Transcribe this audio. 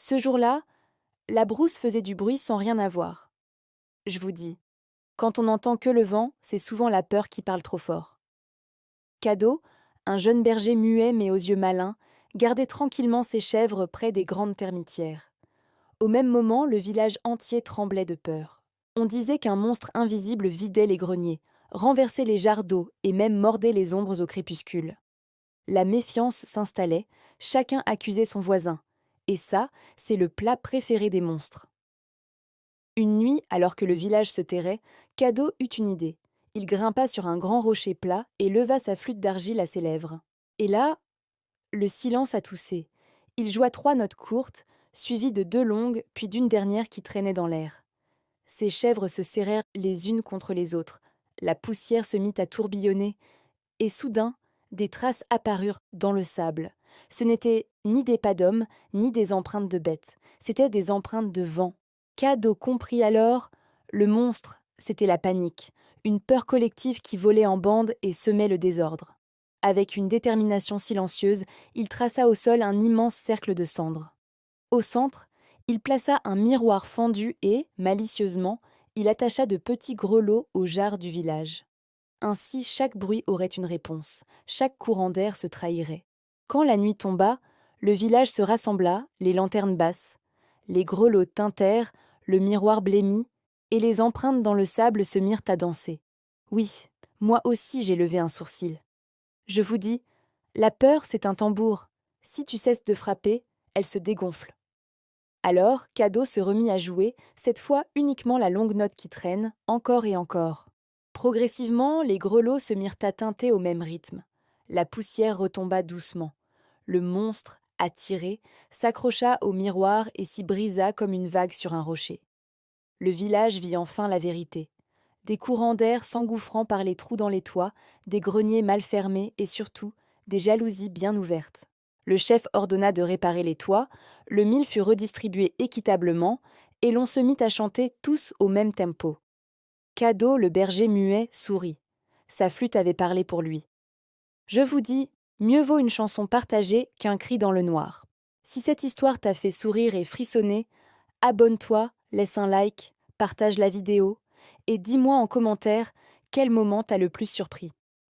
Ce jour-là, la brousse faisait du bruit sans rien avoir. Je vous dis, quand on n'entend que le vent, c'est souvent la peur qui parle trop fort. Cadeau, un jeune berger muet mais aux yeux malins, gardait tranquillement ses chèvres près des grandes termitières. Au même moment, le village entier tremblait de peur. On disait qu'un monstre invisible vidait les greniers, renversait les jarres d'eau et même mordait les ombres au crépuscule. La méfiance s'installait, chacun accusait son voisin. Et ça, c'est le plat préféré des monstres. Une nuit, alors que le village se terrait, Cadeau eut une idée. Il grimpa sur un grand rocher plat et leva sa flûte d'argile à ses lèvres. Et là, le silence a toussé. Il joua 3 notes courtes, suivies de 2 longues, puis d'une dernière qui traînait dans l'air. Ses chèvres se serrèrent les unes contre les autres. La poussière se mit à tourbillonner, et soudain, des traces apparurent dans le sable. Ce n'étaient ni des pas d'hommes, ni des empreintes de bêtes, c'étaient des empreintes de vent. Cadeau comprit alors, le monstre, c'était la panique, une peur collective qui volait en bande et semait le désordre. Avec une détermination silencieuse, il traça au sol un immense cercle de cendres. Au centre, il plaça un miroir fendu et, malicieusement, il attacha de petits grelots aux jarres du village. Ainsi, chaque bruit aurait une réponse, chaque courant d'air se trahirait. Quand la nuit tomba, le village se rassembla, les lanternes basses. Les grelots tintèrent, le miroir blêmit, et les empreintes dans le sable se mirent à danser. Oui, moi aussi j'ai levé un sourcil. Je vous dis, la peur c'est un tambour. Si tu cesses de frapper, elle se dégonfle. Alors, Cadeau se remit à jouer, cette fois uniquement la longue note qui traîne, encore et encore. Progressivement, les grelots se mirent à tinter au même rythme. La poussière retomba doucement. Le monstre, attiré, s'accrocha au miroir et s'y brisa comme une vague sur un rocher. Le village vit enfin la vérité. Des courants d'air s'engouffrant par les trous dans les toits, des greniers mal fermés et surtout des jalousies bien ouvertes. Le chef ordonna de réparer les toits, le mil fut redistribué équitablement et l'on se mit à chanter tous au même tempo. Cadeau, le berger muet, sourit. Sa flûte avait parlé pour lui. Je vous dis, mieux vaut une chanson partagée qu'un cri dans le noir. Si cette histoire t'a fait sourire et frissonner, abonne-toi, laisse un like, partage la vidéo et dis-moi en commentaire quel moment t'a le plus surpris.